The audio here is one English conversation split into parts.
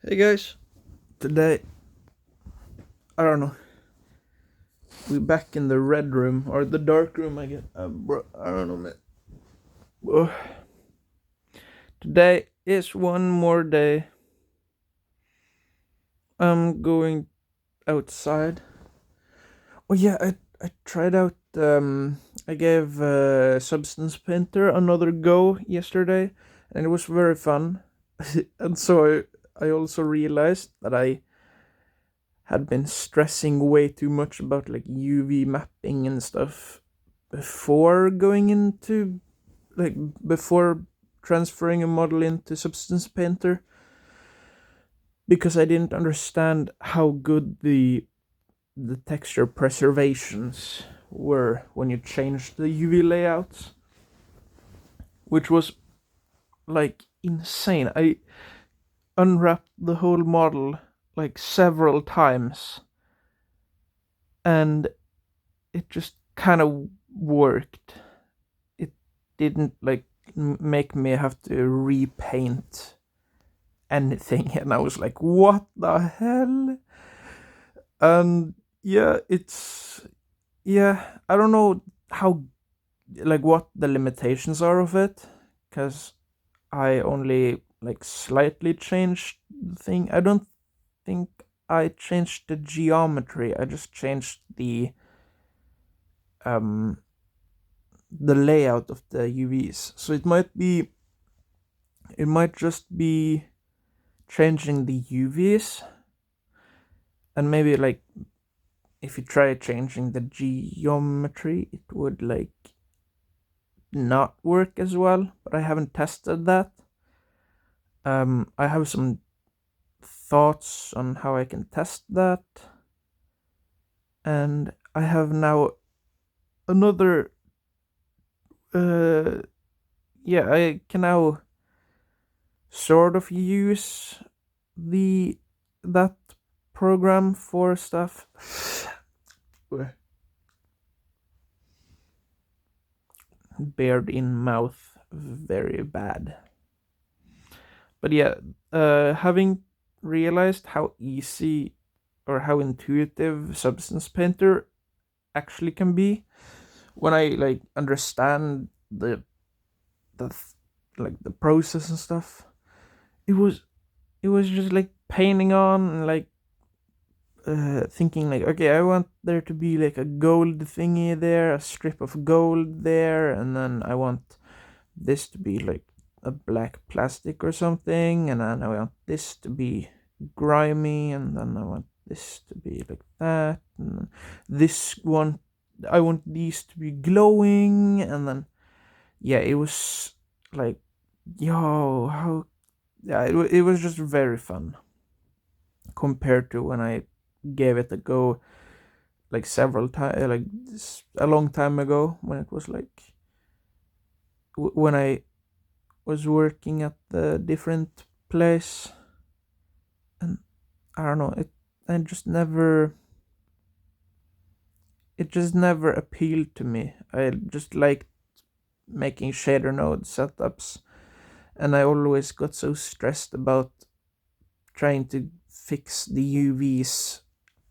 Hey guys, today, I don't know, we back in the red room or the dark room. I get, bro, I don't know, man. Ugh. Today is one more day. I'm going outside. Oh yeah, I tried out. I gave Substance Painter another go yesterday, and it was very fun. And so I also realized that I had been stressing way too much about like UV mapping and stuff before going into like before transferring a model into Substance Painter, because I didn't understand how good the texture preservations were when you changed the UV layouts, which was like insane. I unwrapped the whole model like several times, and it just kind of worked. It didn't like make me have to repaint anything, and I was like, what the hell? And I don't know how, like, what the limitations are of it, because I only like slightly changed the thing. I don't think I changed the geometry. I just changed um the layout of the UVs. So it might just be changing the UVs, and maybe like if you try changing the geometry, it would like not work as well. But I haven't tested that. I have some thoughts on how I can test that, and I have now another. Uh, I can now sort of use the that program for stuff. Bared in mouth, very bad. But yeah, having realized how easy or how intuitive Substance Painter actually can be, when I like understand the like the process and stuff, it was just like painting on and like thinking like, okay, I want there to be like a gold thingy there, a strip of gold there, and then I want this to be like a black plastic or something, and then I want this to be grimy, and then I want this to be like that, and this one I want these to be glowing, and then it was like, yo, how, it was just very fun compared to when I gave it a go like several times, like a long time ago, when it was like when I was working at the different place, and I don't know, I just never it just never appealed to me. I just liked making shader node setups, and I always got so stressed about trying to fix the UVs,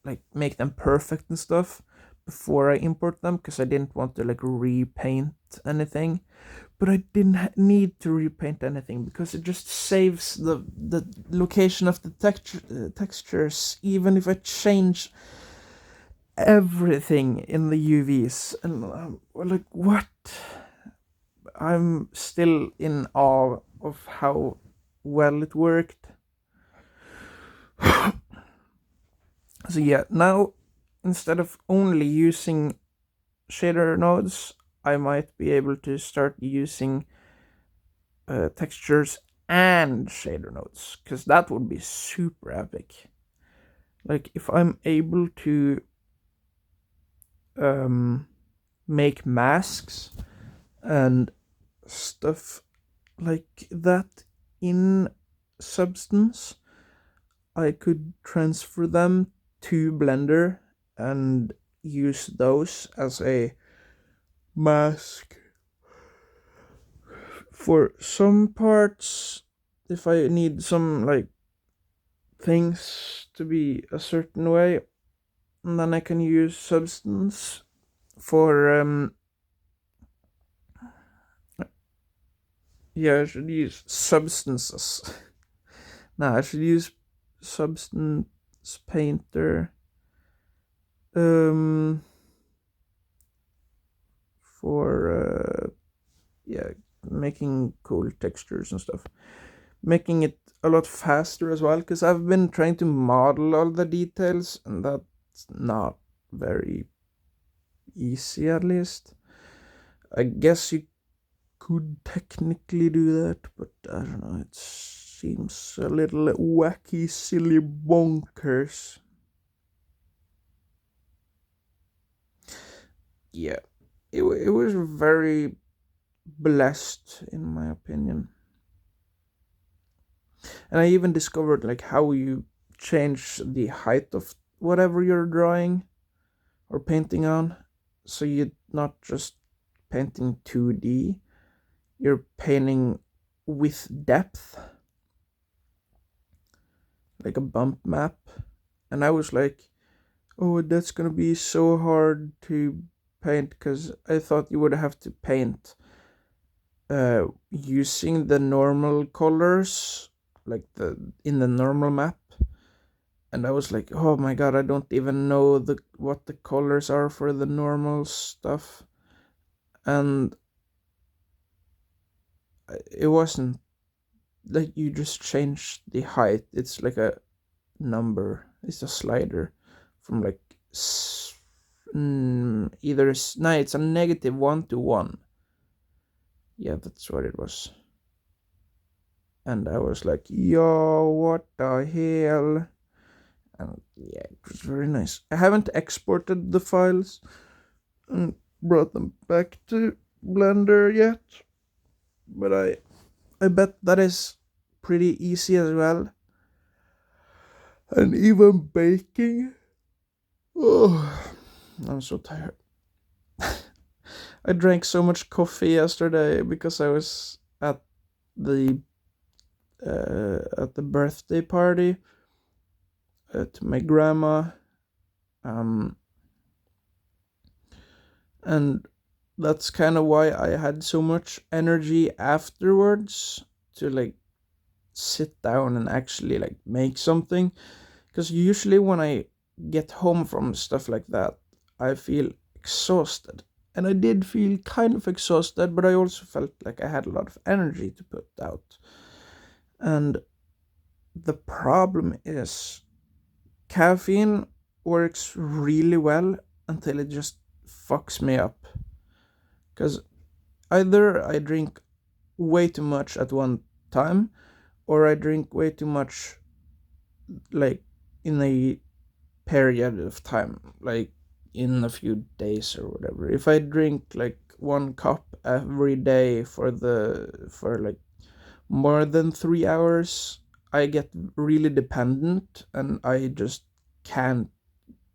like make them perfect and stuff before I import them, because I didn't want to like repaint anything. But I didn't need to repaint anything, because it just saves the location of the textures, even if I change everything in the UVs. And like, what? I'm still in awe of how well it worked. So yeah, now instead of only using shader nodes, I might be able to start using textures and shader nodes, because that would be super epic. Like if I'm able to make masks and stuff like that in Substance, I could transfer them to Blender and use those as a mask for some parts. If I need some like things to be a certain way, and then I can use substance for yeah, I should use substances. No, I should use substance painter um for yeah, making cool textures and stuff, making it a lot faster as well, because I've been trying to model all the details, and that's not very easy, at least. I guess you could technically do that, but I don't know, it seems a little wacky, silly, bonkers. Yeah, it was very blessed, in my opinion. And I even discovered like how you change the height of whatever you're drawing or painting on, so you're not just painting 2D, you're painting with depth, like a bump map. And I was like, oh, that's gonna be so hard to paint, because I thought you would have to paint using the normal colors, like the in the normal map. And I was like, oh my god, I don't even know what the colors are for the normal stuff. And it wasn't like you just change the height. It's like a number. It's a slider from like either no, it's a -1 to 1. Yeah, that's what it was. And I was like, yo, what the hell? And yeah, it was very nice. I haven't exported the files and brought them back to Blender yet, but I bet that is pretty easy as well. And even baking. Oh, I'm so tired. I drank so much coffee yesterday because I was the at the birthday party to my grandma, um, and that's kind of why I had so much energy afterwards to like sit down and actually like make something. Because usually when I get home from stuff like that, I feel exhausted. And I did feel kind of exhausted, but I also felt like I had a lot of energy to put out. And the problem is, caffeine works really well until it just fucks me up. Because either I drink way too much at one time, or I drink way too much like in a period of time, like in a few days or whatever. If I drink like 1 cup every day for like more than 3 hours, I get really dependent and I just can't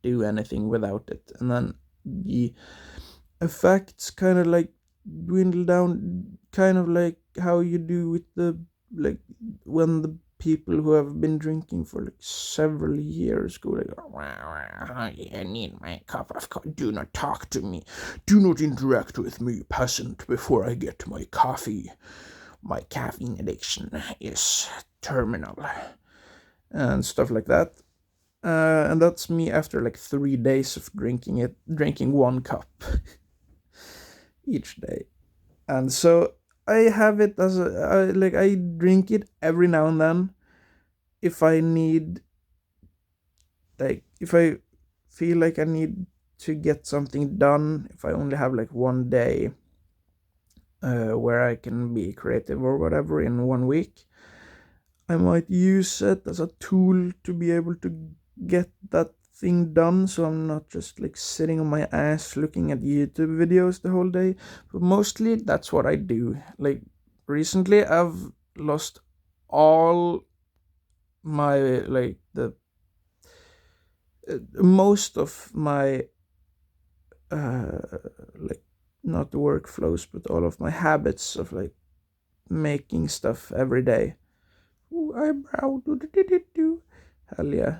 do anything without it. And then the effects kind of like dwindle down, kind of like how you do with the like when the people who have been drinking for like several years go like, I need my cup of coffee. Do not talk to me. Do not interact with me, peasant, before I get my coffee. My caffeine addiction is terminal. And stuff like that. And that's me after like 3 days of drinking 1 cup each day. And so I have it as like I drink it every now and then if I need, like if I feel like I need to get something done, if I only have like one day where I can be creative or whatever in 1 week, I might use it as a tool to be able to get that thing done, so I'm not just like sitting on my ass looking at YouTube videos the whole day. But mostly that's what I do. Like recently I've lost all my like the most of my like not the workflows but all of my habits of like making stuff every day. Ooh, eyebrow do do do do do. Hell yeah.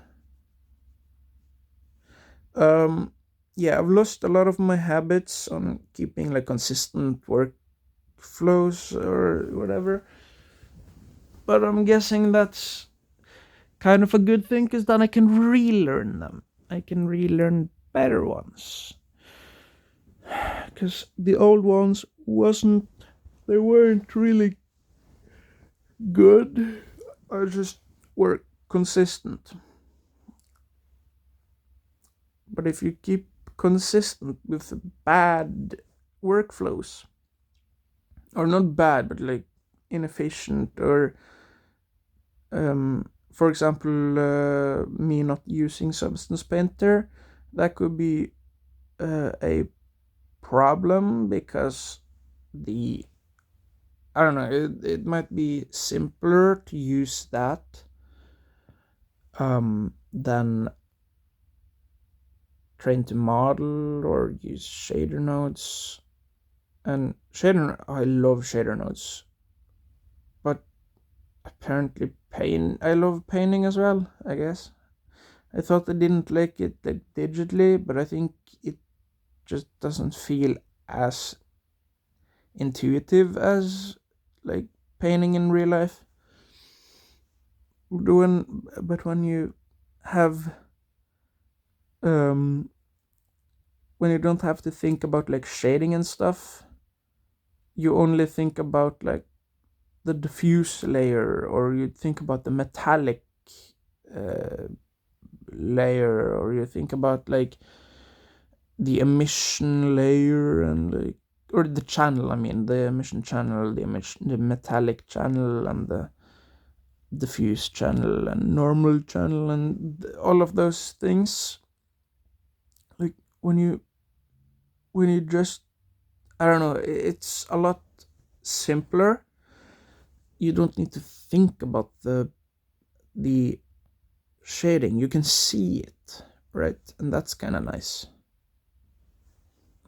Um, yeah, I've lost a lot of my habits on keeping like consistent workflows or whatever. But I'm guessing that's kind of a good thing because then I can relearn them. I can relearn better ones. Because the old ones wasn't, they weren't really good. I just were consistent. But if you keep consistent with bad workflows, or not bad, but like inefficient, or for example, me not using Substance Painter, that could be a problem because the I don't know, it might be simpler to use that than train to model or use shader nodes. And shader, I love shader nodes, but apparently I love painting as well, I guess. I thought I didn't like it like digitally, but I think it just doesn't feel as intuitive as like painting in real life. But when you have um when you don't have to think about like shading and stuff, you only think about like the diffuse layer, or you think about the metallic uh, layer, or you think about like the emission layer and like, or the channel, I mean the emission channel, the metallic channel, and the diffuse channel and normal channel, and all of those things. Like when you just, I don't know, it's a lot simpler. You don't need to think about the shading. You can see it, right? And that's kind of nice.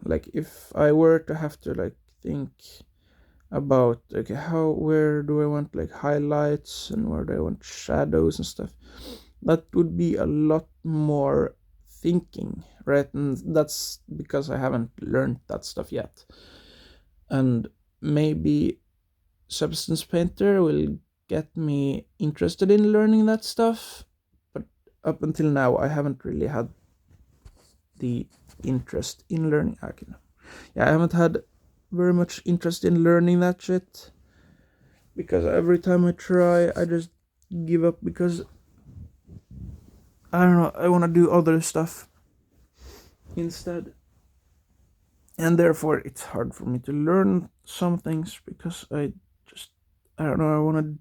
Like if I were to have to like think about, okay, how, where do I want like highlights and where do I want shadows and stuff, that would be a lot more thinking, right? And that's because I haven't learned that stuff yet. And maybe Substance Painter will get me interested in learning that stuff, but up until now I haven't really had the interest in learning. Okay, yeah, I haven't had very much interest in learning that shit, because every time I try I just give up because I don't know, I want to do other stuff instead, and therefore it's hard for me to learn some things because just I don't know, I want to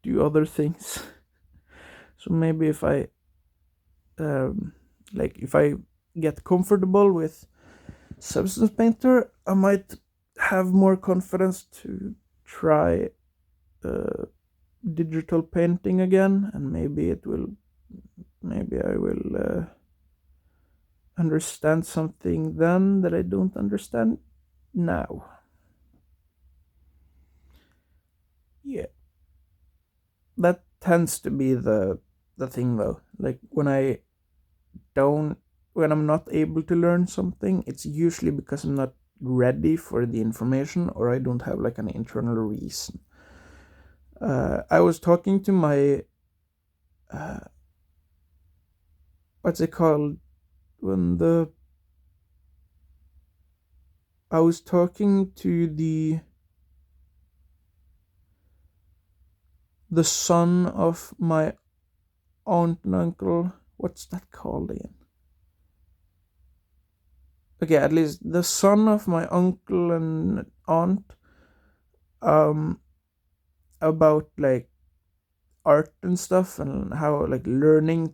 do other things. So maybe if I if I get comfortable with Substance Painter, I might have more confidence to try uh, digital painting again, and maybe I will understand something then that I don't understand now. Yeah, that tends to be the thing though. Like don't when I'm not able to learn something, it's usually because I'm not ready for the information, or I don't have like an internal reason. I was talking to my uh, what's it called when the I was talking to the son of my aunt and uncle. What's that called again? Okay, at least the son of my uncle and aunt, um about like art and stuff, and how like learning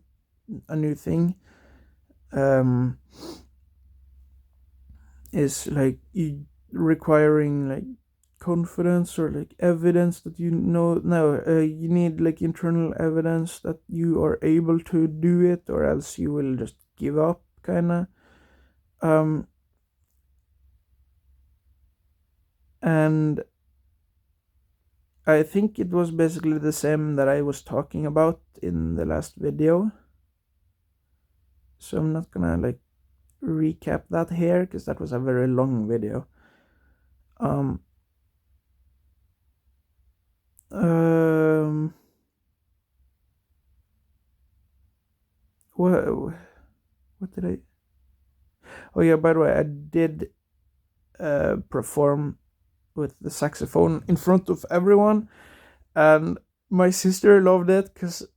a new thing um is like requiring like confidence or like evidence that you know. No, you need like internal evidence that you are able to do it, or else you will just give up, kind of. um and I think it was basically the same that I was talking about in the last video, so I'm not gonna like recap that here because that was a very long video. um um what did I oh yeah, by the way, I did perform with the saxophone in front of everyone, and my sister loved it because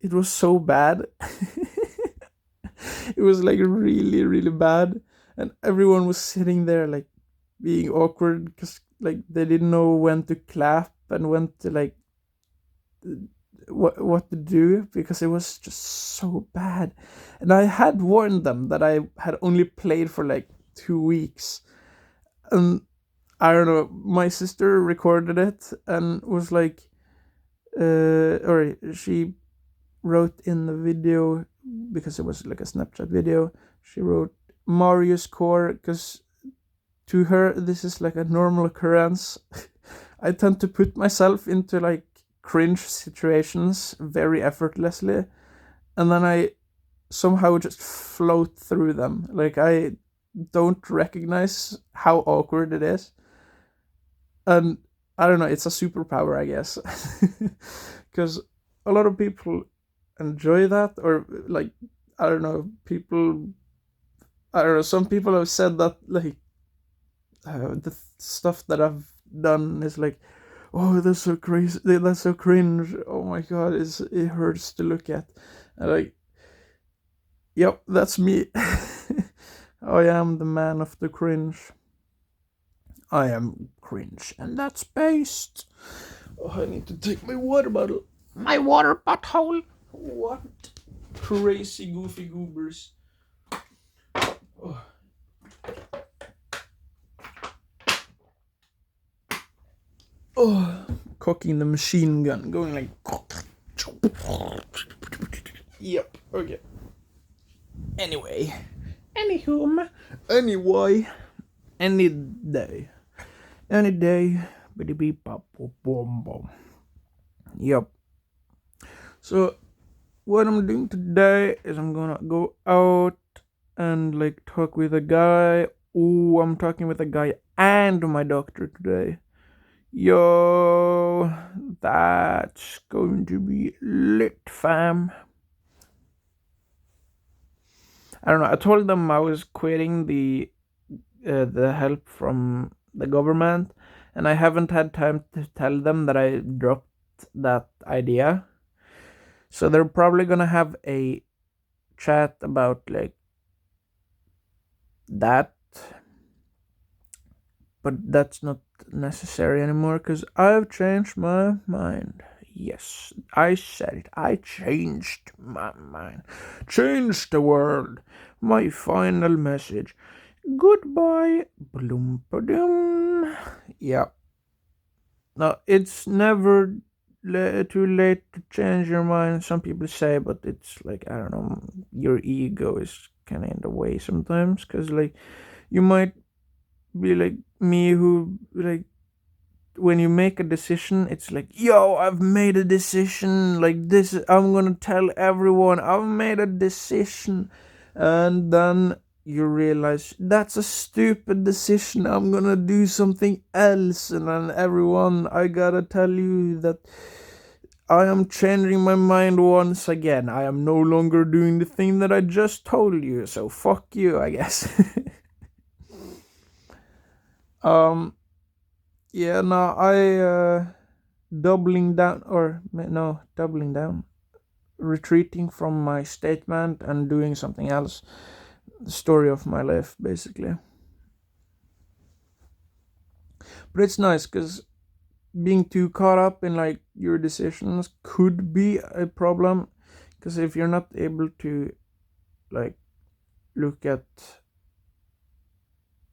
it was so bad. It was like really, really bad, and everyone was sitting there like being awkward because like they didn't know when to clap and when to like what to do because it was just so bad. And I had warned them that I had only played for like 2 weeks, and I don't know, my sister recorded it and was like or she wrote in the video, because it was like a Snapchat video, she wrote Mario score because to her this is like a normal occurrence. I tend to put myself into like cringe situations very effortlessly, and then I somehow just float through them. Like I don't recognize how awkward it is, and I don't know, it's a superpower, I guess. Because a lot of people enjoy that, or like, I don't know, some people have said that like the stuff that I've done is like, oh, that's so crazy, that's so cringe, oh my god, it hurts to look at. And like, yep, that's me. I am the man of the cringe. I am cringe, and that's based. Oh, I need to take my water bottle. My water butthole. What crazy goofy goobers. Oh. Oh, cocking the machine gun, going like. Yep. Okay. Anyway. Anywho. Anyway. Any day. Any day. Bitty beep pop boom boom. Yep. So what I'm doing today is I'm gonna go out and like talk with a guy. Oh, I'm talking with a guy and my doctor today. Yo, that's going to be lit, fam. I don't know. I told them I was quitting the help from the government, and I haven't had time to tell them that I dropped that idea. So they're probably gonna have a chat about like that, but that's not necessary anymore because I've changed my mind. Yes, I said it. I changed my mind. Changed the world. My final message. Goodbye. Bloom ba-doom. Yeah. No, it's never too late to change your mind. Some people say, but it's like, I don't know, your ego is kind of in the way sometimes because like you might be like me who like when you make a decision it's like, yo, I've made a decision, like this, I'm gonna tell everyone I've made a decision, and then you realize that's a stupid decision, I'm gonna do something else, and then everyone, I gotta tell you that I am changing my mind once again. I am no longer doing the thing that I just told you, so fuck you, I guess. Yeah, no, doubling down, or no, doubling down, retreating from my statement and doing something else. The story of my life, basically. But it's nice because being too caught up in like your decisions could be a problem, because if you're not able to like look at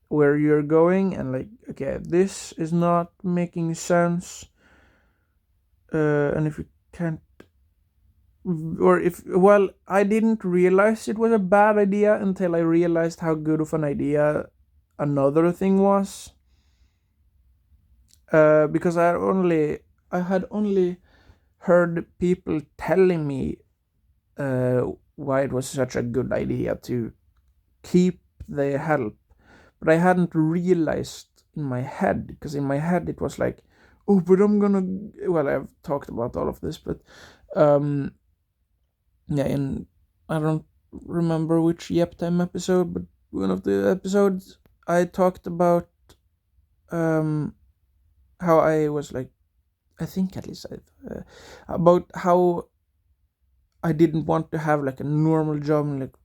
where you're going and like, okay, this is not making sense, and if you can't, or if, well, I didn't realize it was a bad idea until I realized how good of an idea another thing was, because I had only heard people telling me why it was such a good idea to keep the help, but I hadn't realized in my head, because in my head it was like, oh, but I'm gonna. Well, I've talked about all of this, but um, yeah, and I don't remember which Yaptime episode, but one of the episodes I talked about um how I was like, I think at least about how I didn't want to have like a normal job, like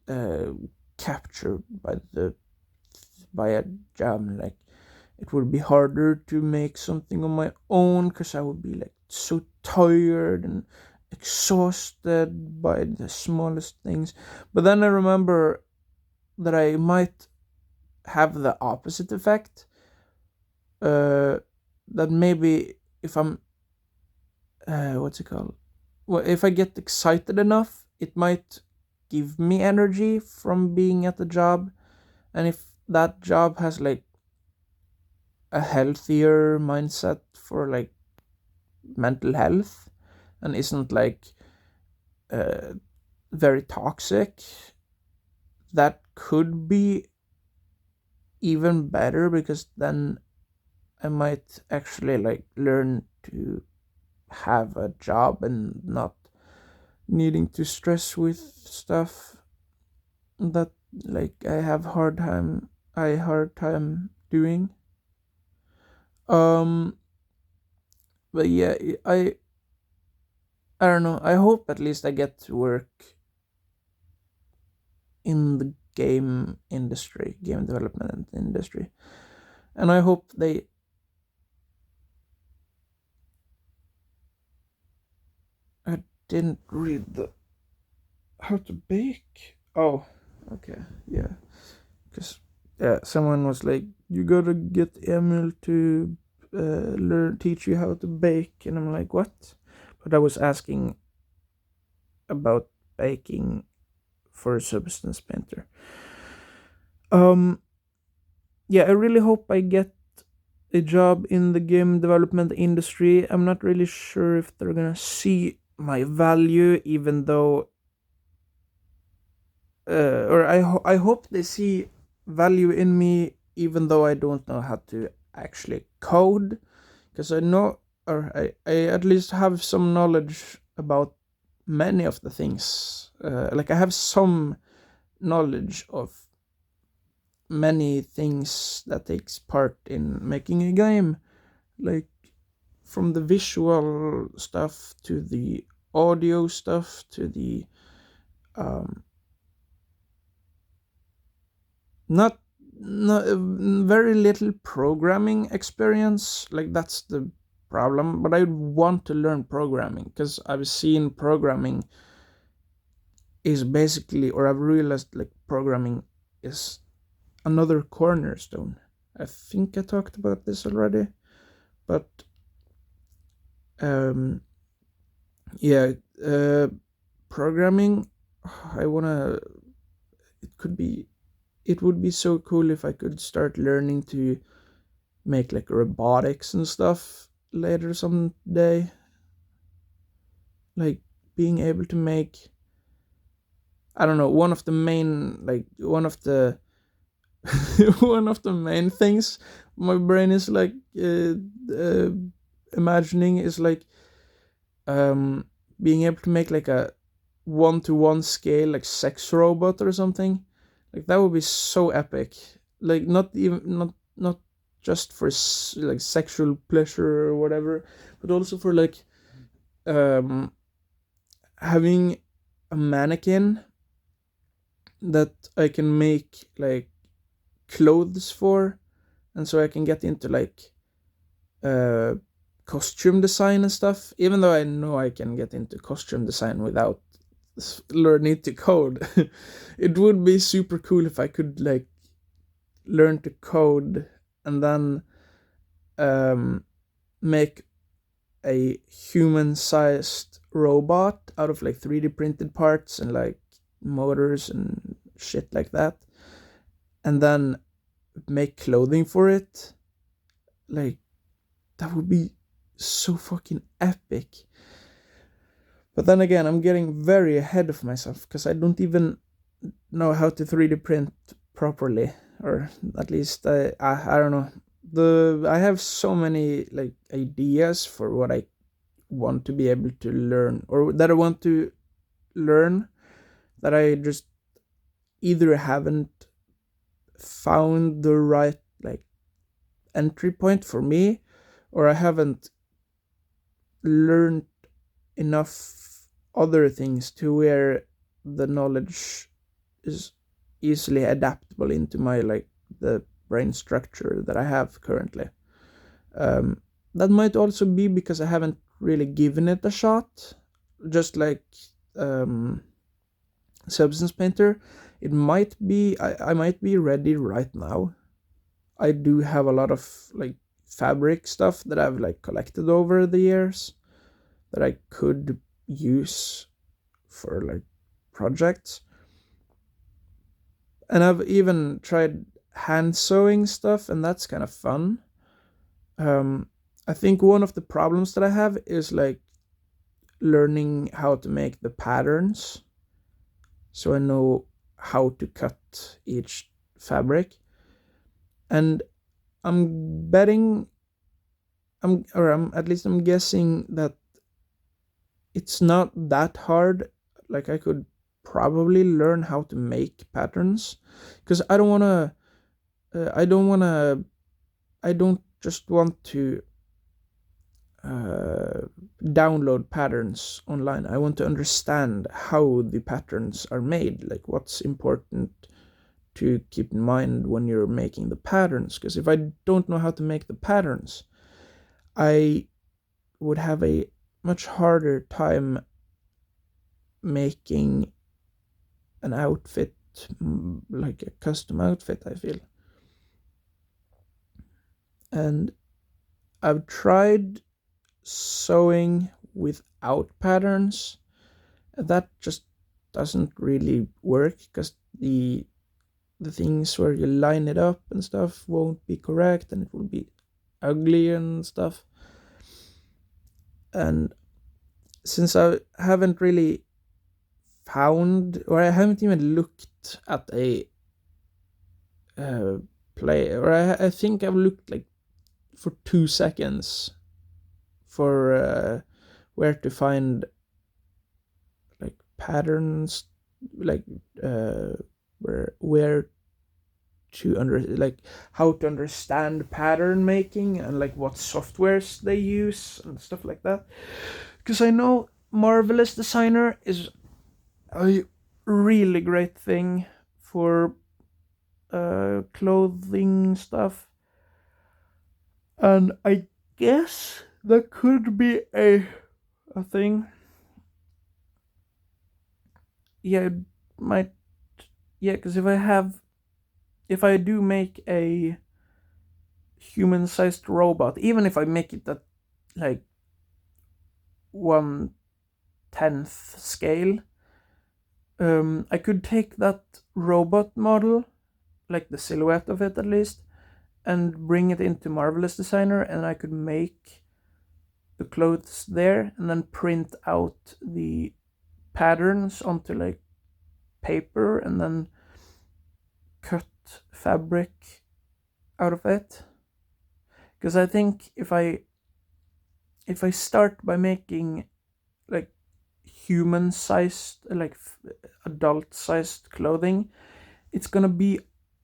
uh, captured by a job, like it would be harder to make something on my own because I would be like so tired and exhausted by the smallest things. But then I remember that I might have the opposite effect. That maybe if I'm what's it called? Well, if I get excited enough, it might give me energy from being at the job. And if that job has like a healthier mindset for like mental health and isn't like uh, very toxic, that could be even better, because then I might actually like learn to have a job and not needing to stress with stuff that like I hard time doing. um but yeah, I don't know, I hope at least I get to work in the game development industry, and I hope they. I didn't read the how to bake. Oh, okay, yeah, because yeah, someone was like, you gotta get Emil to teach you how to bake, and I'm like, what? But I was asking about baking for a substance painter. Um, yeah, I really hope I get a job in the game development industry. I'm not really sure if they're gonna see my value, even though, or I hope they see value in me, even though I don't know how to actually code, because I know, or I at least have some knowledge about many of the things. Like I have some knowledge of many things that takes part in making a game, like from the visual stuff to the audio stuff to the um not not very little programming experience. Like that's the problem, but I want to learn programming because I've seen programming is basically, or I've realized like programming is another cornerstone. I think I talked about this already, but um yeah, uh programming, I want to, it could be, it would be so cool if I could start learning to make like robotics and stuff later someday. Like being able to make, I don't know, one of the main, like one of the one of the main things my brain is like uh, imagining is like um being able to make like a one-to-one scale like sex robot or something. Like that would be so epic. Like not just for like sexual pleasure or whatever, but also for like um having a mannequin that I can make like clothes for, and so I can get into like uh costume design and stuff, even though I know I can get into costume design without learning to code. It would be super cool if I could like learn to code and then um make a human sized robot out of like 3D printed parts and like motors and shit like that, and then make clothing for it. Like that would be so fucking epic. But then again, I'm getting very ahead of myself because I don't even know how to 3D print properly, or at least I don't know. I have so many like ideas for what I want to be able to learn, or that I want to learn, that I just either haven't found the right like entry point for me, or I haven't learned enough other things to where the knowledge is easily adaptable into my like the brain structure that I have currently. Um, that might also be because I haven't really given it a shot. Just like um, Substance Painter, it might be I might be ready right now. I do have a lot of like fabric stuff that I've like collected over the years that I could use for like projects. And I've even tried hand sewing stuff, and that's kind of fun. Um, I think one of the problems that I have is like learning how to make the patterns, so I know how to cut each fabric. And I'm betting, I'm at least I'm guessing that it's not that hard. Like I could probably learn how to make patterns, because I don't want to, I don't just want to uh, download patterns online. I want to understand how the patterns are made, like what's important to keep in mind when you're making the patterns. Because if I don't know how to make the patterns, I would have a much harder time making an outfit, like a custom outfit, I feel. And I've tried sewing without patterns. That just doesn't really work because the things where you line it up and stuff won't be correct, and it will be ugly and stuff. And since I haven't really found, or I haven't even looked at a play, or I think I've looked like for 2 seconds for where to find like patterns, like uh, where to like how to understand pattern making, and like what softwares they use and stuff like that. Because I know Marvelous Designer is a really great thing for clothing stuff, and I guess that could be a thing. Yeah, it might. Yeah, because if I do make a human-sized robot, even if I make it at like 1/10th scale, I could take that robot model, like the silhouette of it at least, and bring it into Marvelous Designer, and I could make the clothes there, and then print out the patterns onto like paper, and then cut fabric out of it. Because I think if I start by making like human sized, like adult sized clothing, it's gonna be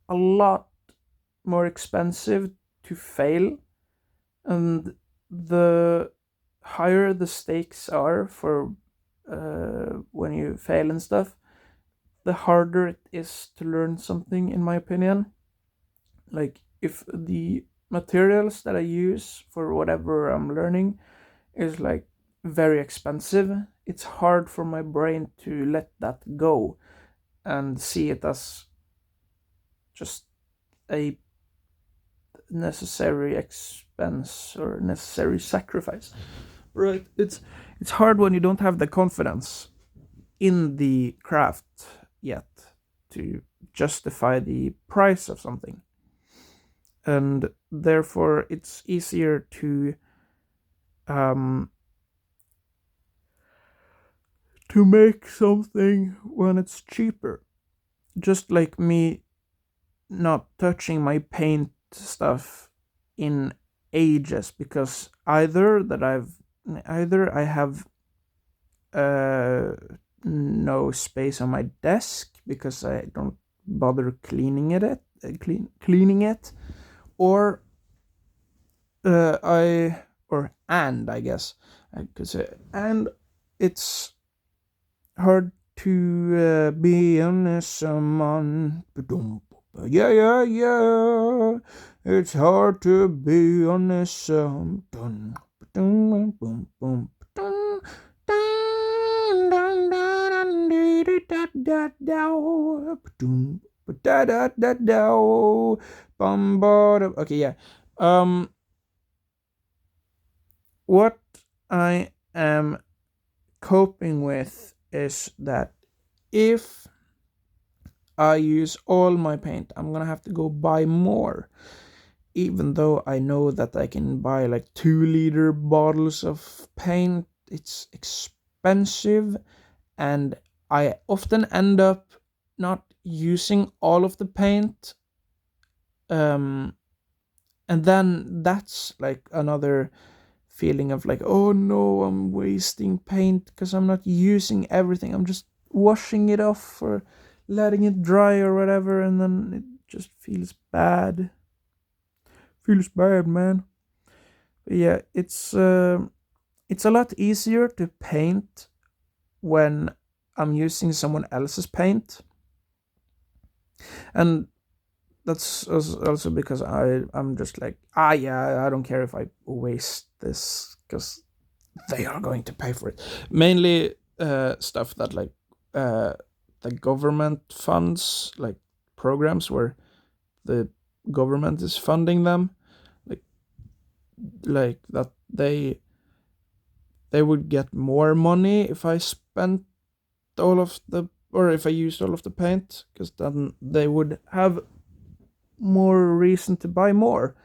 a lot more expensive to fail, and the higher the stakes are for when you fail and stuff, the harder it is to learn something, in my opinion. Like if the materials that I use for whatever I'm learning is like very expensive, it's hard for my brain to let that go and see it as just a necessary expense or necessary sacrifice. Right? It's hard when you don't have the confidence in the craft yet to justify the price of something. And therefore it's easier to um to make something when it's cheaper. Just like me not touching my paint stuff in ages because either I have uh no space on my desk because I don't bother cleaning it, or I or and I guess I could say, and it's hard to be honest someone. Yeah, yeah, yeah. It's hard to be honest some. Dun, dun, boom, boom, dun, dun, dun, dun, da, da, da, dun, da, da, da, da, bum, ba, da. Okay, yeah. What I am coping with is that if I use all my paint, I'm gonna have to go buy more. Even though I know that I can buy like 2 liter bottles of paint, it's expensive, and I often end up not using all of the paint. Um, and then that's like another feeling of like, oh no, I'm wasting paint because I'm not using everything. I'm just washing it off or letting it dry or whatever, and then it just feels bad. Feels bad, man. But yeah, it's a lot easier to paint when I'm using someone else's paint, and that's also because I'm just like, yeah, I don't care if I waste this because they are going to pay for it. Mainly stuff that like uh, the government funds, like programs where the government is funding them, like that they would get more money if I spent all of the or if I used all of the paint, because then they would have more reason to buy more,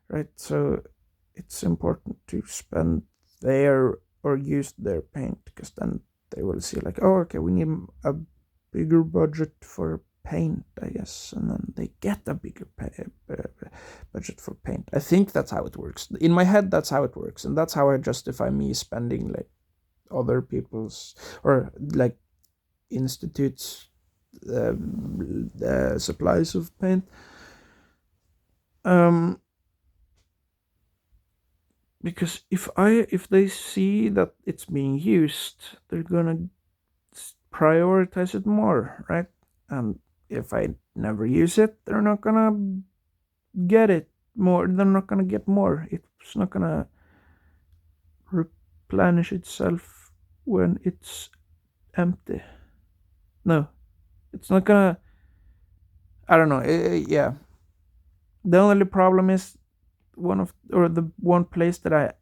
right? So it's important to spend their or use their paint, because then they will see like, oh, okay, we need a bigger budget for paint, I guess, and then they get a bigger budget for paint. I think that's how it works. In my head, that's how it works, and that's how I justify me spending like other people's or like institutes supplies of paint. Um, because if they see that it's being used, they're gonna prioritize it more, right? And if I never use it, they're not gonna get it more. They're not gonna get more. It's not gonna replenish itself when it's empty. No, it's not gonna. I don't know. Yeah, the only problem is the one place that I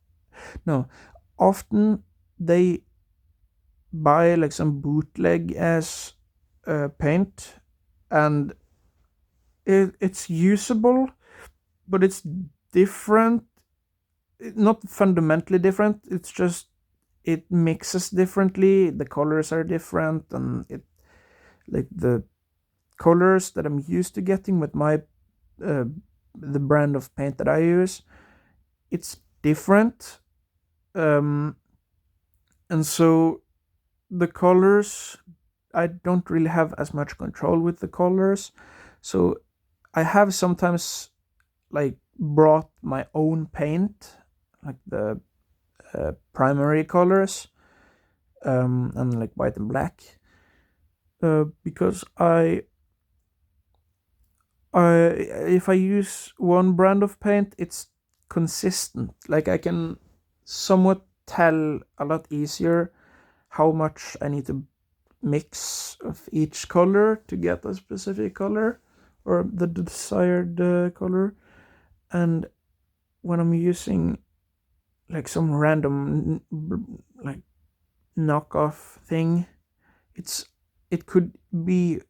no often they buy like some bootleg as paint, and it's usable, but it's different. Not fundamentally different. It's just it mixes differently. The colors are different, and it like the colors that I'm used to getting with my uh, the brand of paint that I use, it's different. Um, and so the colors, I don't really have as much control with the colors. So I have sometimes like brought my own paint, like the primary colors, and like white and black, because I if I use one brand of paint, it's consistent. Like I can somewhat tell a lot easier how much I need to mix of each color to get a specific color or the desired color. And when I'm using like some random like knockoff thing, it's it could be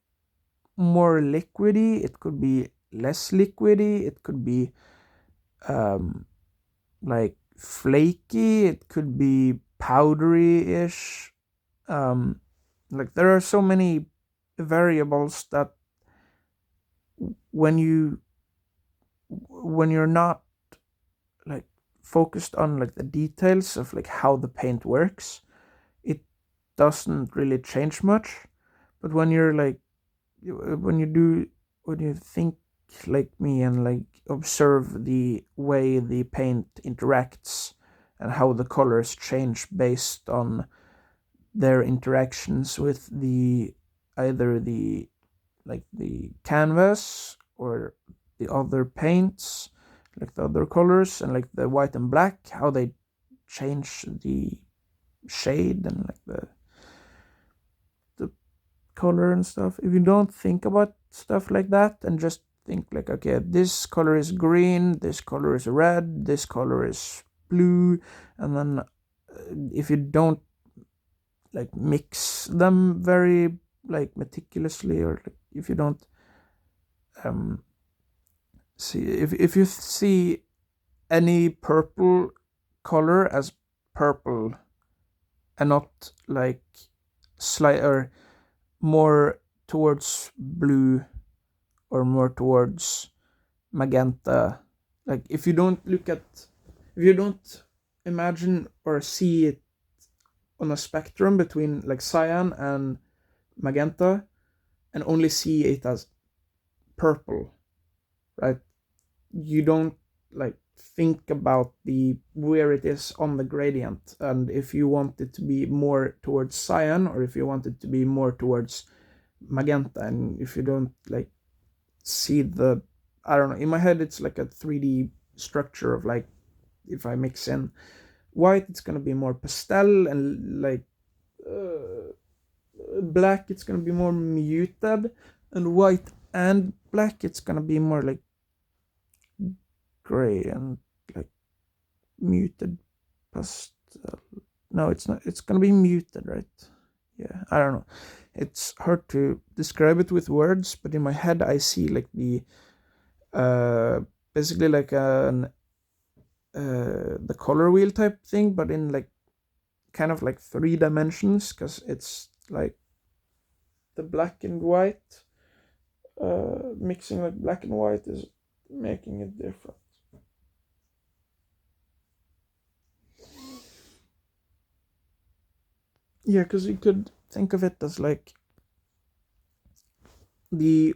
more liquidy, it could be less liquidy, it could be um like flaky, it could be powdery-ish, um like there are so many variables that when you when you're not like focused on like the details of like how the paint works, it doesn't really change much. But when you're like when you do when you think like me and like observe the way the paint interacts and how the colors change based on their interactions with the either the like the canvas or the other paints, like the other colors, and like the white and black, how they change the shade and like the color and stuff. If you don't think about stuff like that and just think like, okay, this color is green, this color is red, this color is blue, and then if you don't like mix them very like meticulously, or like, if you don't um see if you see any purple color as purple and not like slight or more towards blue or more towards magenta, like if you don't imagine or see it on a spectrum between like cyan and magenta and only see it as purple, right? You don't like think about the where it is on the gradient, and if you want it to be more towards cyan or if you want it to be more towards magenta, and if you don't like see the, I don't know, in my head it's like a 3D structure of like, if I mix in white it's gonna be more pastel, and like black it's gonna be more muted, and white and black it's gonna be more like gray and like muted pastel. No, it's not. It's gonna be muted, right? Yeah, I don't know. It's hard to describe it with words, but in my head I see like the uh basically like an the color wheel type thing, but in like kind of like 3 dimensions, because it's like the black and white mixing like black and white is making it different. Yeah, because you could think of it as like the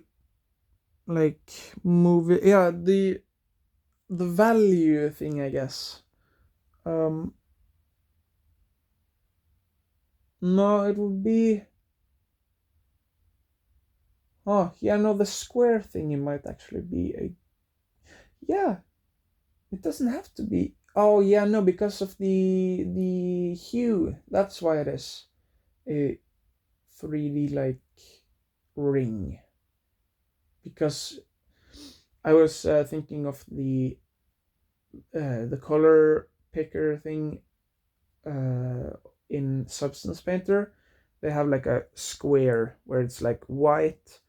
like movie, yeah, the value thing, I guess. um no, it would be, oh yeah, no, the square thing, it might actually be a, yeah, it doesn't have to be, oh yeah, no, because of the hue, that's why it is a 3D like ring. Because I was thinking of the color picker thing uh, in Substance Painter. They have like a square where it's like white,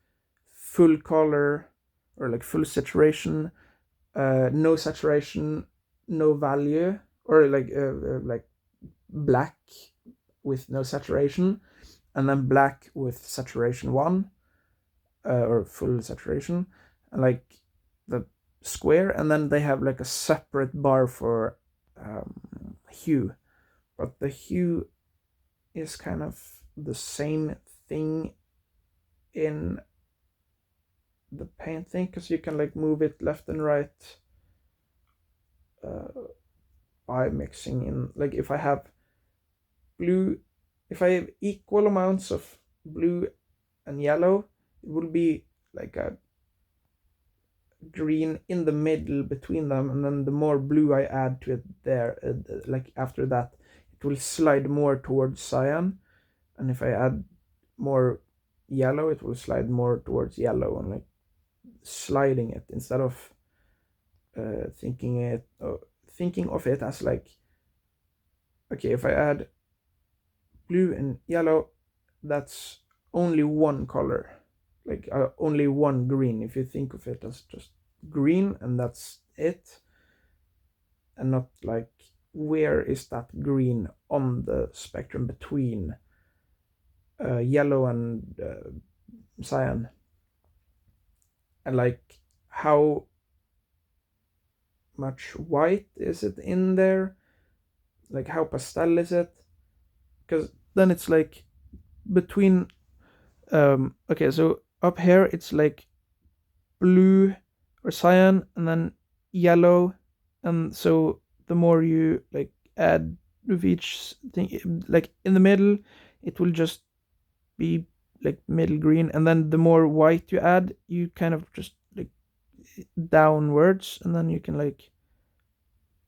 full color, or like full saturation, no saturation, no value, or like black with no saturation, and then black with saturation one, or full saturation, and like the square, and then they have like a separate bar for hue, but the hue is kind of the same thing in the paint thing, because you can like move it left and right uh, by mixing in, like if I have blue, if I have equal amounts of blue and yellow, it will be like a green in the middle between them, and then the more blue I add to it there, like after that it will slide more towards cyan, and if I add more yellow it will slide more towards yellow, and like sliding it instead of thinking of it as like, okay, if I add blue and yellow, that's only one color, like only one green, if you think of it as just green and that's it, and not like where is that green on the spectrum between yellow and cyan, and like how much white is it in there, like how pastel is it, because then it's like between okay, so up here it's like blue or cyan and then yellow, and so the more you like add of each thing, like in the middle it will just be like middle green, and then the more white you add, you kind of just like downwards, and then you can like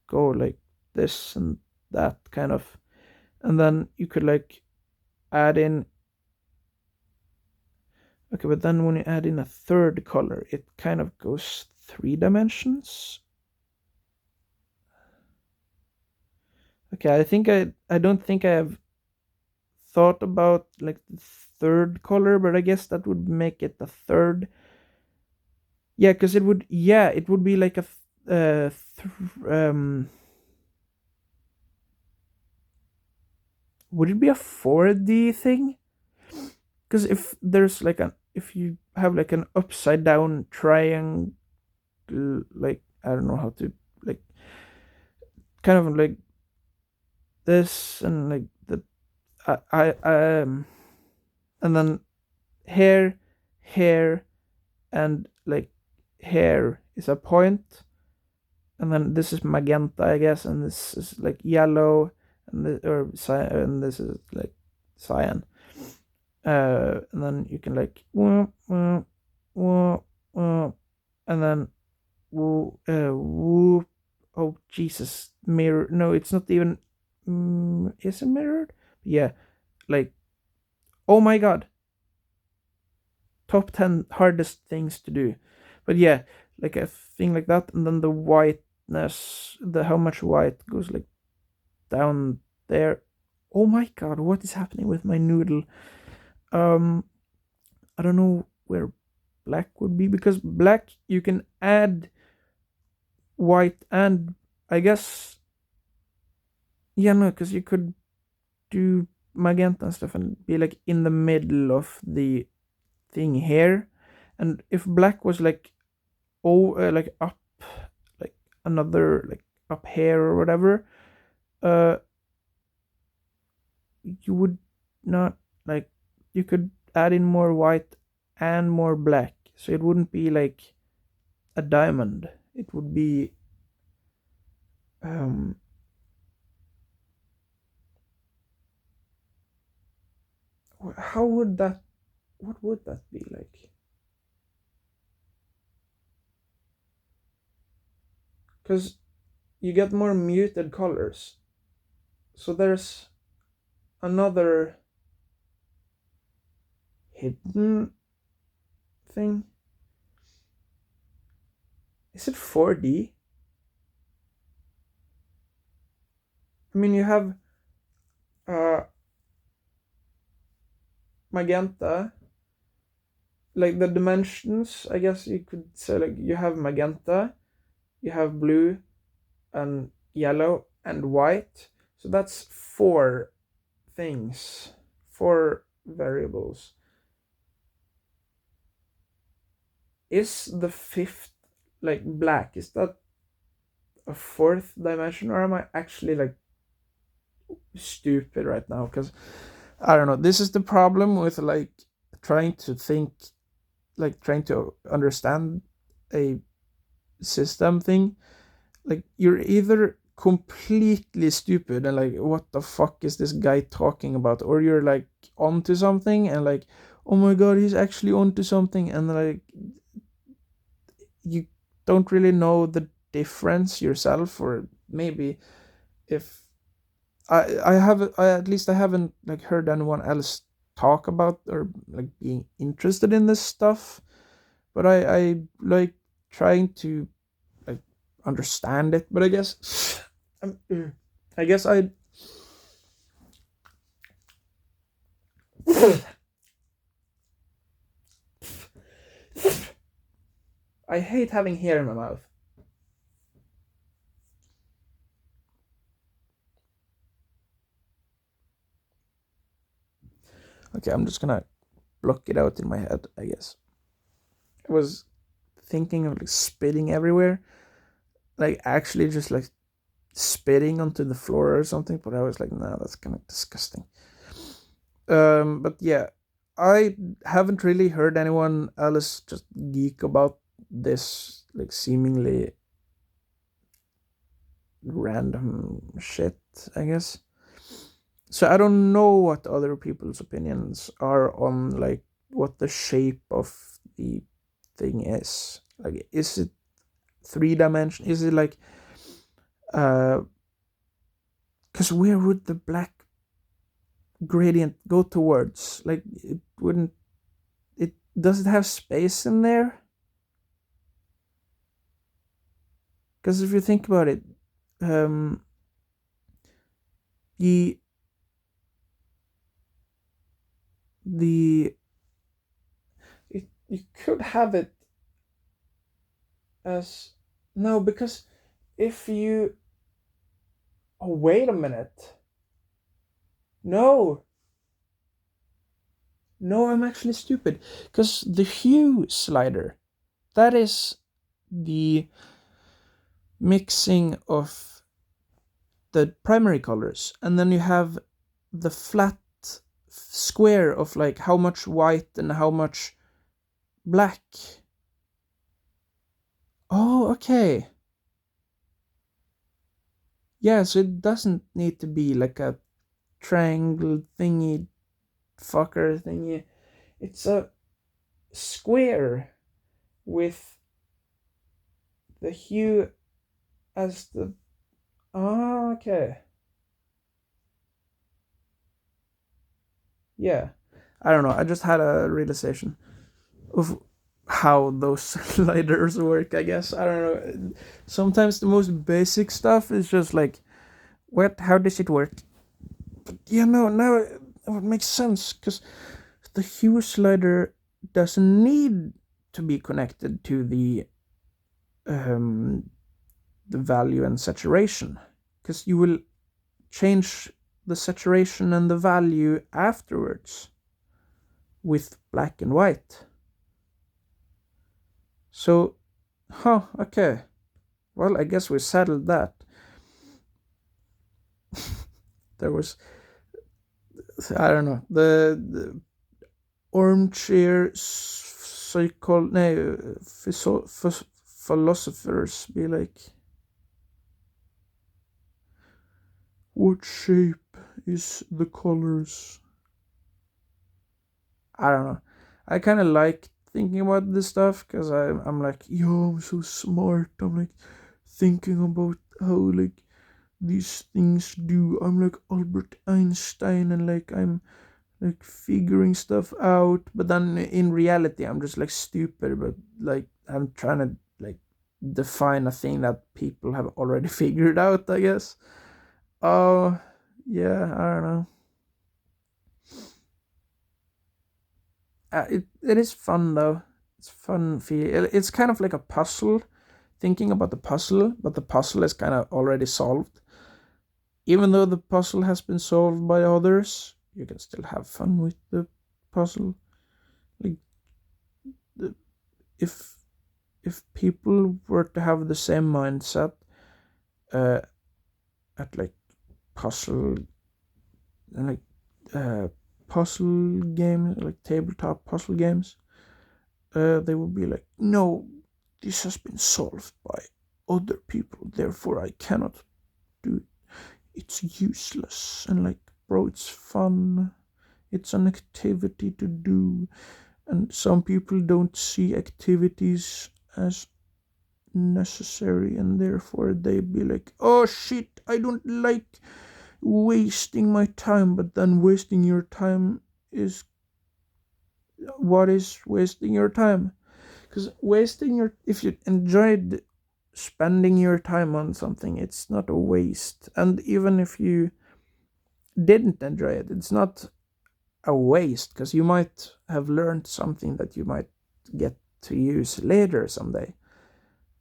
go like this and that kind of, and then you could like add in, okay, but then when you add in a third color it kind of goes 3 dimensions. Okay, I don't think I have thought about like the third color, but I guess that would make it the third. Yeah, because it would be like a would it be a 4D thing? Because if there's like an if you have like an upside down triangle, like I don't know how to like kind of like this and like the and then hair, hair, and like hair is a point, and then this is magenta, I guess, and this is like yellow, and and this is like cyan. And then you can like and then whoop. Oh Jesus, mirror. No, it's not even. Is it mirrored? Yeah, like oh my god, top 10 hardest things to do. But yeah, like a thing like that, and then the whiteness, the how much white goes like down there. Oh my god, what is happening with my noodle? Um, I don't know where black would be, because black you can add white and I guess yeah, no, because you could do magenta and stuff and be like in the middle of the thing here, and if black was like like up, like another like up here or whatever, uh you would not like, you could add in more white and more black, so it wouldn't be like a diamond, it would be um how would that, what would that be like? Because you get more muted colors, so there's another hidden thing. Is it 4D? I mean, you have uh, magenta, like the dimensions. I guess you could say like you have magenta, you have blue, and yellow and white. So that's 4 things, 4 variables. Is the fifth like black? Is that a fourth dimension, or am I actually like stupid right now? Because I don't know. This is the problem with like trying to think, like trying to understand a system thing. Like you're either completely stupid and like what the fuck is this guy talking about, or you're like onto something and like oh my god he's actually onto something, and like you don't really know the difference yourself, or maybe if I have I at least I haven't like heard anyone else talk about or like being interested in this stuff, but I like trying to like understand it, but I guess I guess I hate having hair in my mouth. Okay, I'm just gonna block it out in my head, I guess. I was thinking of like spitting everywhere, like actually just like spitting onto the floor or something, but I was like, no, that's kind of disgusting. But yeah, I haven't really heard anyone else just geek about this like seemingly random shit, I guess. So I don't know what other people's opinions are on like what the shape of the thing is. Like, is it 3 dimension? Is it like uh because where would the black gradient go towards? Like it wouldn't. It does it have space in there? Because if you think about it, um, the the you could have it as no, because if you oh wait a minute, no, no, I'm actually stupid, because the hue slider, that is the mixing of the primary colors, and then you have the flat square of like how much white and how much black. Oh, okay. Yeah, so it doesn't need to be like a triangle thingy fucker thingy. It's a square with the hue as the. Oh, okay. Yeah. I don't know. I just had a realization of how those sliders work, I guess. I don't know. Sometimes the most basic stuff is just like, what? How does it work? But yeah, no, now it makes sense because the hue slider doesn't need to be connected to um, the value and saturation, because you will change the saturation and the value afterwards with black and white. So, okay. Well, I guess we settled that. There was, I don't know, the armchair no, philosophers be like, what shape is the colors? I don't know. I kind of like thinking about this stuff because I'm like, yo, I'm so smart. I'm like thinking about how like these things do. I'm like Albert Einstein, and like I'm like figuring stuff out. But then in reality, I'm just like stupid. But like I'm trying to like define a thing that people have already figured out, I guess. Oh, yeah, I don't know. It is fun though. It's fun. It's kind of like a puzzle. Thinking about the puzzle, but the puzzle is kind of already solved. Even though the puzzle has been solved by others, you can still have fun with the puzzle. Like the, if if people were to have the same mindset uh, at like puzzle and like puzzle games, like tabletop puzzle games, they would be like, no, this has been solved by other people, therefore I cannot do it. It's useless. And like, bro, it's fun. It's an activity to do. And some people don't see activities as necessary, and therefore they be like, oh shit, I don't like wasting my time. But then wasting your time is what is wasting your time? Because wasting your, if you enjoyed spending your time on something, it's not a waste. And even if you didn't enjoy it, it's not a waste, because you might have learned something that you might get to use later someday.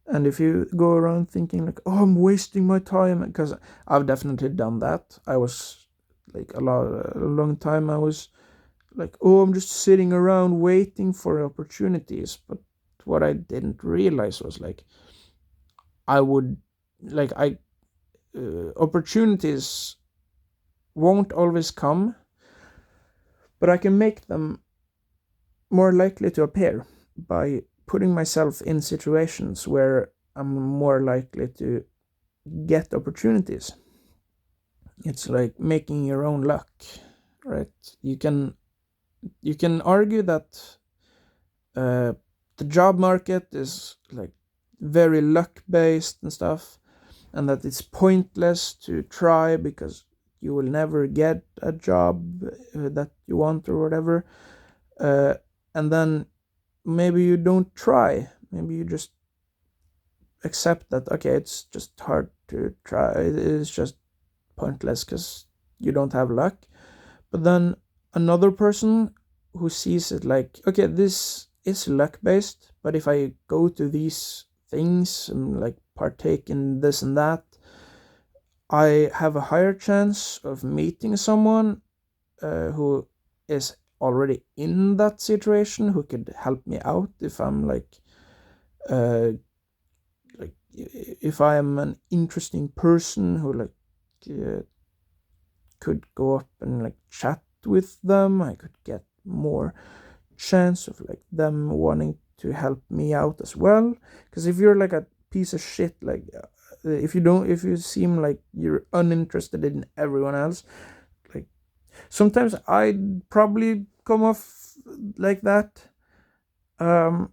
And if you go around thinking like, oh, I'm wasting my time, because I've definitely done that. I was like a long time I was like, oh, I'm just sitting around waiting for opportunities. But what I didn't realize was like I would like I opportunities won't always come, but I can make them more likely to appear by putting myself in situations where I'm more likely to get opportunities. It's like making your own luck, right? You can argue that uh, the job market is like very luck based and stuff, and that it's pointless to try because you will never get a job that you want or whatever. Uh, and then maybe you don't try. Maybe you just accept that, okay, it's just hard to try. It's just pointless because you don't have luck. But then another person who sees it like, okay, this is luck based, but if I go to these things and like partake in this and that, I have a higher chance of meeting someone who is already in that situation, who could help me out if I'm uh, like if I am an interesting person who uh, could go up and like chat with them. I could get more chance of like them wanting to help me out as well. Because if you're like a piece of shit, like if you seem like you're uninterested in everyone else, like sometimes I'd probably come off like that. Um,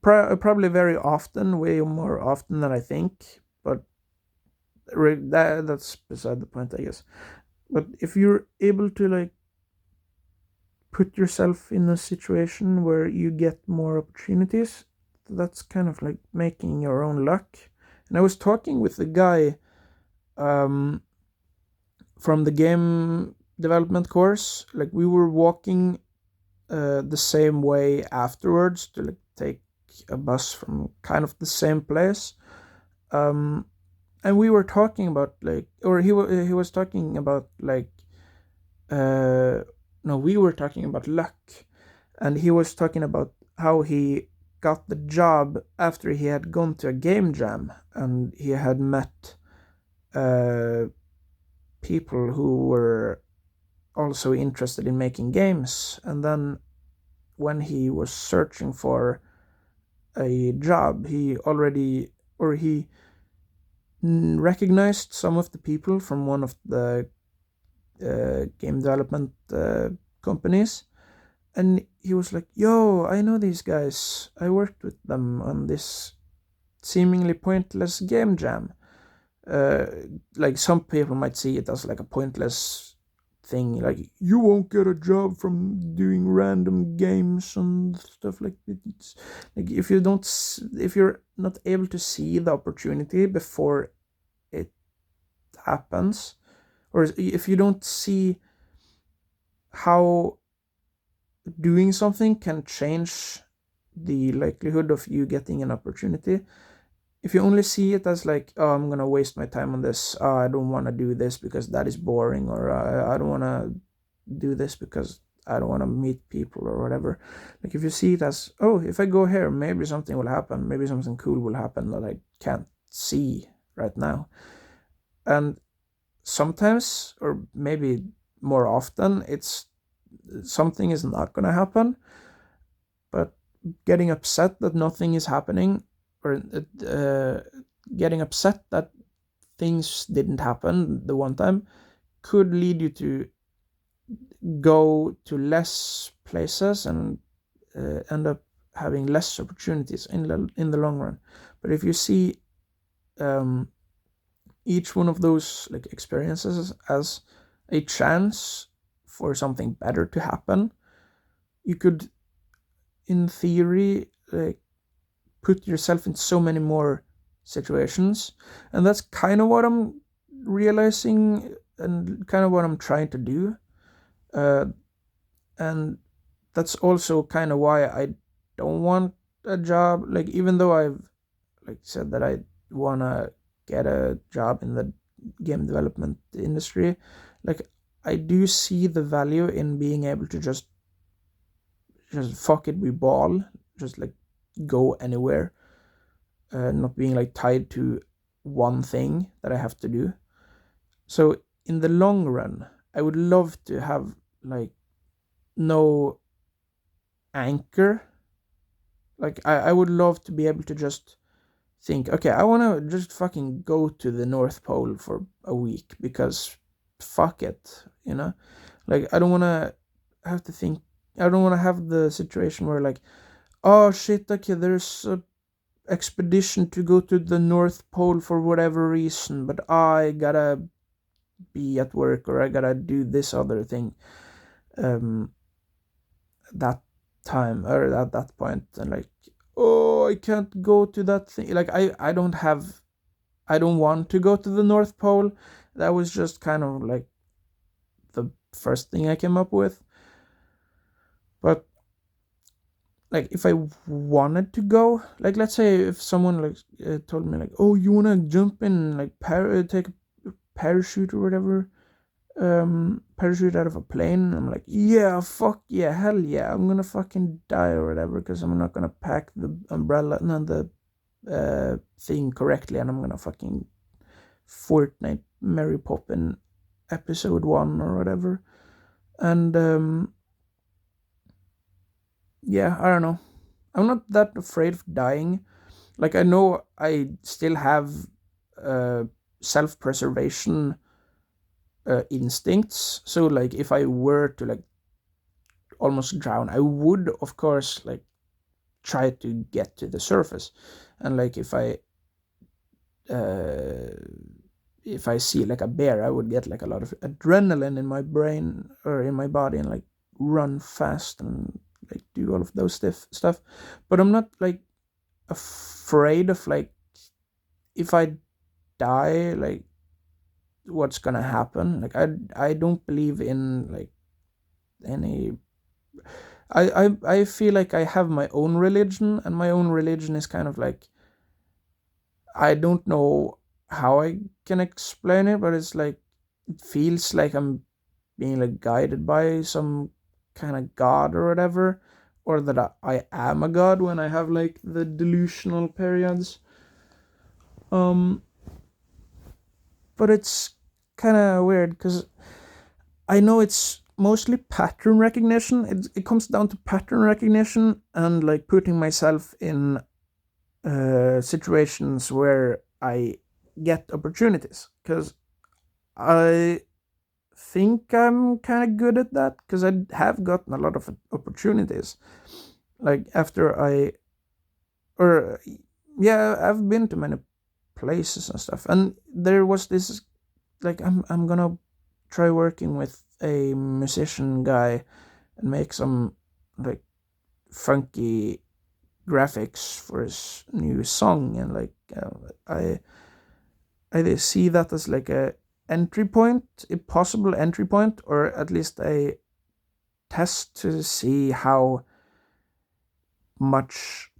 Probably very often, way more often than I think, but that's beside the point, I guess. But if you're able to like put yourself in a situation where you get more opportunities, that's kind of like making your own luck. And I was talking with the guy um, from the game development course. Like we were walking the same way afterwards to like take a bus from kind of the same place. Um, and we were talking about like, or he was talking about like, uh, no, we were talking about luck, and he was talking about how he got the job after he had gone to a game jam and he had met uh, people who were also interested in making games. And then when he was searching for a job, he already, or he recognized some of the people from one of the game development companies, and he was like, yo, I know these guys, I worked with them on this seemingly pointless game jam. uh, like some people might see it as like a pointless thing, like you won't get a job from doing random games and stuff like that. It's like if you're not able to see the opportunity before it happens, or if you don't see how doing something can change the likelihood of you getting an opportunity. If you only see it as like, oh, I'm gonna waste my time on this, I don't want to do this because that is boring, or I don't want to do this because I don't want to meet people or whatever. Like if you see it as, oh, if I go here, maybe something will happen, maybe something cool will happen that I can't see right now. And sometimes, or maybe more often, it's something is not gonna happen, but getting upset that nothing is happening, or getting upset that things didn't happen the one time, could lead you to go to less places and end up having less opportunities in the long run. But if you see um, each one of those like experiences as a chance for something better to happen, you could, in theory, like put yourself in so many more situations. And that's kind of what I'm realizing and kind of what I'm trying to do. uh, and that's also kind of why I don't want a job, like even though I've like said that I want to get a job in the game development industry, like I do see the value in being able to just fuck it, we ball, just like go anywhere, not being like tied to one thing that I have to do. So in the long run, I would love to have like no anchor. Like I would love to be able to just think, okay, I want to just fucking go to the North Pole for a week because fuck it, you know? Like I don't want to have to think, I don't want to have the situation where like, oh shit, okay, there's a expedition to go to the North Pole for whatever reason, but I gotta be at work or I gotta do this other thing um that time or at that point, and like, oh, I can't go to that thing. Like I don't want to go to the North Pole. That was just kind of like the first thing I came up with. But like if I wanted to go, like let's say if someone like told me like, oh, you wanna jump in like take a parachute or whatever, parachute out of a plane, I'm like, yeah, fuck yeah, hell yeah, I'm gonna fucking die or whatever because I'm not gonna pack the umbrella and the thing correctly, and I'm gonna fucking Fortnite Mary Poppin episode 1 or whatever. And yeah, I don't know, I'm not that afraid of dying. Like I know I still have uh self-preservation instincts, so like if I were to like almost drown, I would of course like try to get to the surface. And like uh if I see like a bear, I would get like a lot of adrenaline in my brain or in my body and like run fast and like do all of those stuff. But I'm not like afraid of like if I die, like what's gonna happen. Like I don't believe in like any. I feel like I have my own religion, and my own religion is kind of like, I don't know how I can explain it, but it's like it feels like I'm being like guided by some kind of god or whatever, or that I am a god when I have like the delusional periods. Um, but it's kind of weird because I know it's mostly pattern recognition. It comes down to pattern recognition and like putting myself in situations where I get opportunities, because I think I'm kind of good at that because I have gotten a lot of opportunities. Like after or yeah, I've been to many places and stuff, and there was this like I'm gonna try working with a musician guy and make some like funky graphics for his new song, and like I see that as like a entry point, a possible entry point, or at least a test to see how much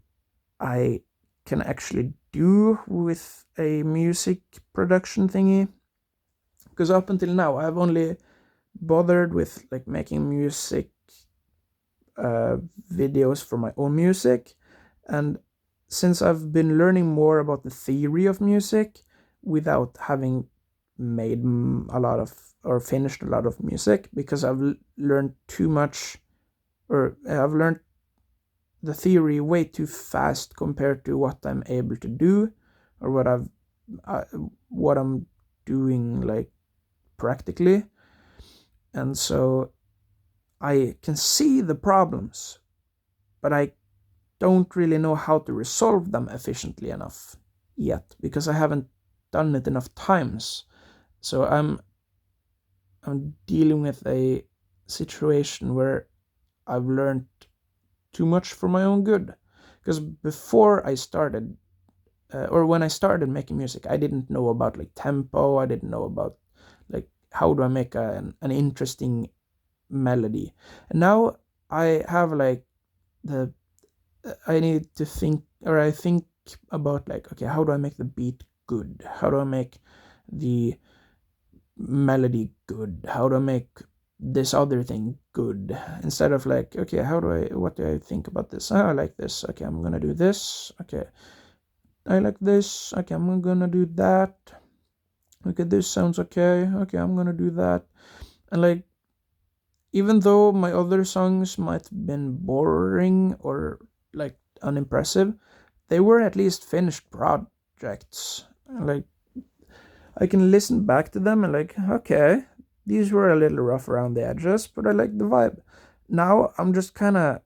I can actually do with a music production thingy. Because up until now, I've only bothered with like making music uh, videos for my own music, and since I've been learning more about the theory of music without having made a lot of or finished a lot of music, because I've learned too much, or I've learned the theory way too fast compared to what I'm able to do, or uh, what I'm doing like practically. And so I can see the problems, but I don't really know how to resolve them efficiently enough yet because I haven't done it enough times. So I'm dealing with a situation where I've learned too much for my own good. Because before I started, or when I started making music, I didn't know about like tempo. I didn't know about like how do I make an interesting melody. And now I have like the I need to think, or I think about like, okay, how do I make the beat good? How do I make the melody good? How do I make this other thing good? Instead of like, okay, what do I think about this? I like this. Okay, I'm gonna do this. Okay, I like this. Okay, I'm gonna do that. Okay, this sounds okay. Okay, I'm gonna do that. And like, even though my other songs might have been boring or like unimpressive, they were at least finished projects. Like, I can listen back to them and like, okay, these were a little rough around the edges, but I like the vibe. Now I'm just kind of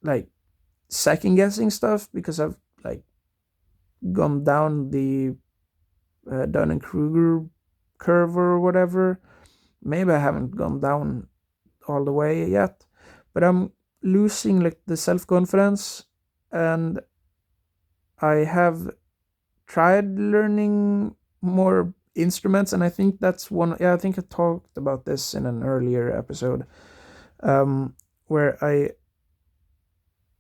like second guessing stuff because I've like gone down the Dunning Kruger curve or whatever. Maybe I haven't gone down all the way yet, but I'm losing like the self confidence, and I have tried learning more instruments, and I think that's one. Yeah, I think I talked about this in an earlier episode, where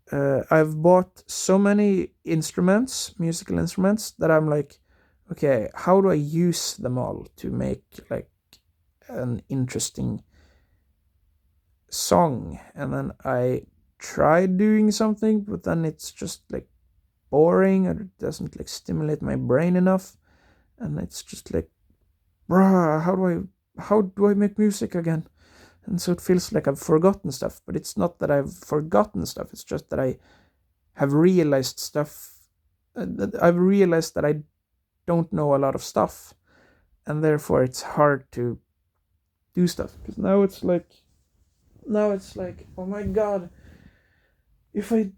I've bought so many instruments, musical instruments, that I'm like, okay, how do I use them all to make like an interesting song? And then I try doing something, but then it's just like boring, or it doesn't like stimulate my brain enough, and it's just like, bruh, how do I make music again? And so it feels like I've forgotten stuff, but it's not that I've forgotten stuff, it's just that I have realized stuff, that I've realized that I don't know a lot of stuff, and therefore it's hard to do stuff, because now it's like, oh my god, if I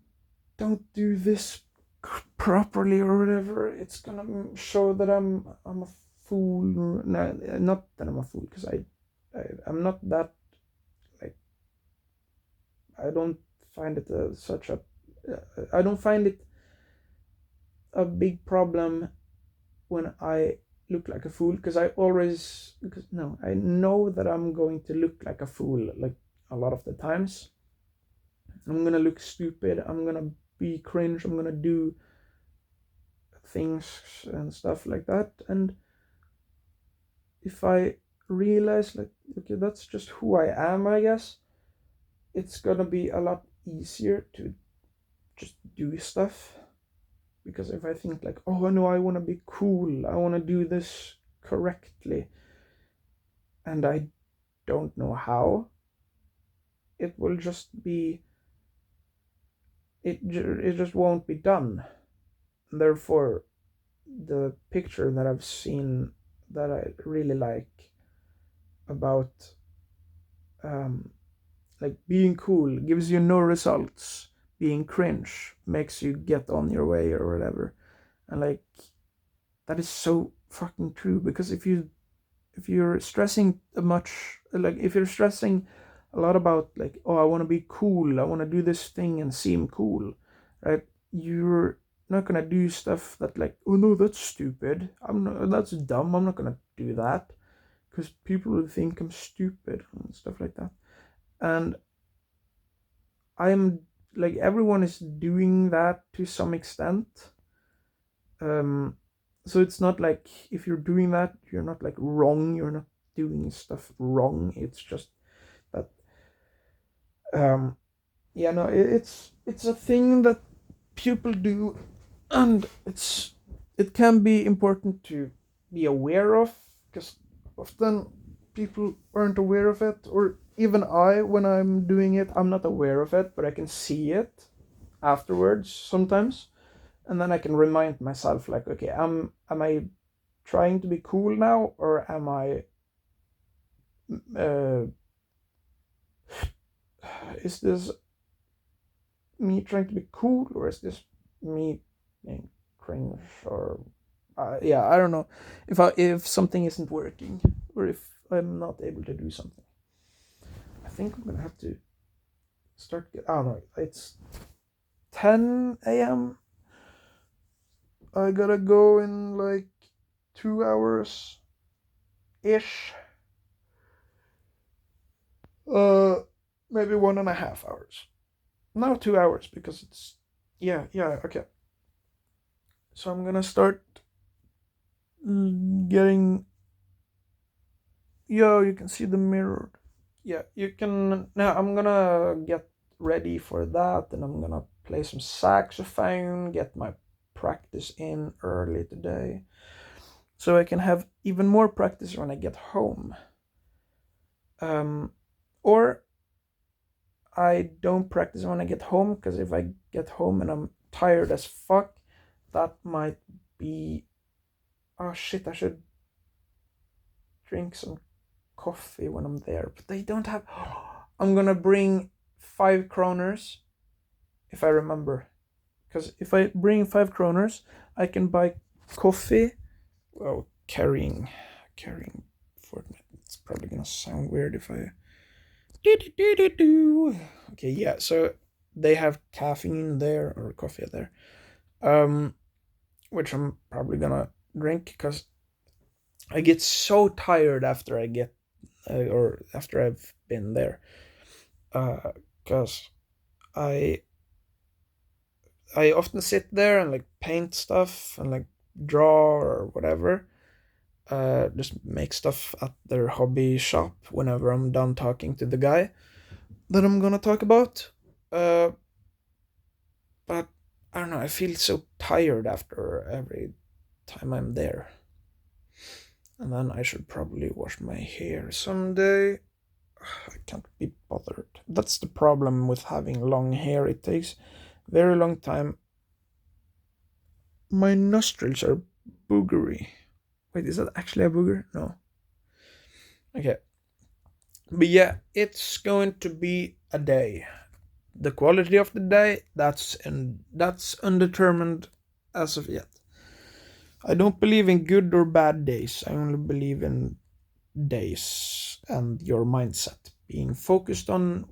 don't do this properly or whatever, it's gonna show that I'm a fool. No, not that I'm a fool, because I'm not that, like, I don't find it such a I don't find it a big problem when I look like a fool, because I know that I'm going to look like a fool like a lot of the times. I'm gonna look stupid, I'm gonna be cringe, I'm gonna do things and stuff like that. And if I realize, like, okay, that's just who I am, I guess, it's gonna be a lot easier to just do stuff. Because if I think like, oh no, I want to be cool, I want to do this correctly, and I don't know how, it will just be, it just won't be done. Therefore, the picture that I've seen that I really like about um, like being cool gives you no results, being cringe makes you get on your way or whatever. And like, that is so fucking true, because if you're stressing much, like if you're stressing a lot about like, oh, I want to be cool, I want to do this thing and seem cool, right? You're not gonna do stuff that like, oh no, that's stupid, I'm not, that's dumb, I'm not gonna do that, because people will think I'm stupid and stuff like that. And I'm like, everyone is doing that to some extent. um so it's not like, if you're doing that, you're not like wrong, you're not doing stuff wrong, it's just that, um yeah, no, it's a thing that people do, and it can be important to be aware of, because often people aren't aware of it, or even I, when I'm doing it, I'm not aware of it, but I can see it afterwards sometimes, and then I can remind myself like, okay, am I trying to be cool now, or am I uh, is this me trying to be cool, or is this me being cringe, or yeah, I don't know, if something isn't working, or if I'm not able to do something. I think I'm gonna have to I don't know, it's 10 a.m. I gotta go in like 2 hours ish. uh Maybe 1.5 hours. Now 2 hours, because it's, yeah, okay. So I'm gonna start getting Yo, you can see the mirror. Yeah, you can. Now I'm gonna get ready for that, and I'm gonna play some saxophone, get my practice in early today, so I can have even more practice when I get home. Or I don't practice when I get home, because if I get home and I'm tired as fuck, that might be. Oh shit, I should drink some coffee when I'm there, but they don't have. I'm gonna bring 5 kroners if I remember, because if I bring 5 kroners, I can buy coffee. Well, carrying Fortnite. It's probably gonna sound weird if I. Okay, yeah. So they have caffeine there or coffee there, um, which I'm probably gonna drink because I get so tired after I get or after I've been there, because I I often sit there and like paint stuff and like draw or whatever. Just make stuff at their hobby shop whenever I'm done talking to the guy that I'm gonna talk about. Uh, but I don't know. I feel so tired after every time I'm there, and then I should probably wash my hair someday. I can't be bothered. That's the problem with having long hair. It takes very long time. My nostrils are boogery. Wait, is that actually a booger? No. Okay. But yeah, it's going to be a day. The quality of the day, that's undetermined as of yet. I don't believe in good or bad days. I only believe in days and your mindset. Being focused on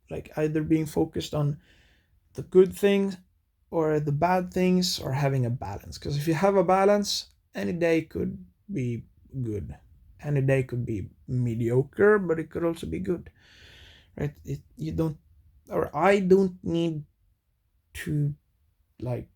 like either being focused on the good things or the bad things, or having a balance. Because if you have a balance, any day could be good. Any day could be mediocre, but it could also be good, right? You don't, or I don't need to like,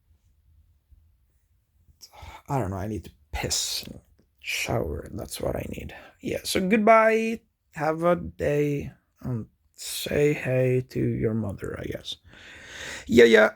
I don't know. I need to piss and shower. That's what I need. Yeah. So goodbye. Have a day and say hey to your mother, I guess. Yeah, yeah.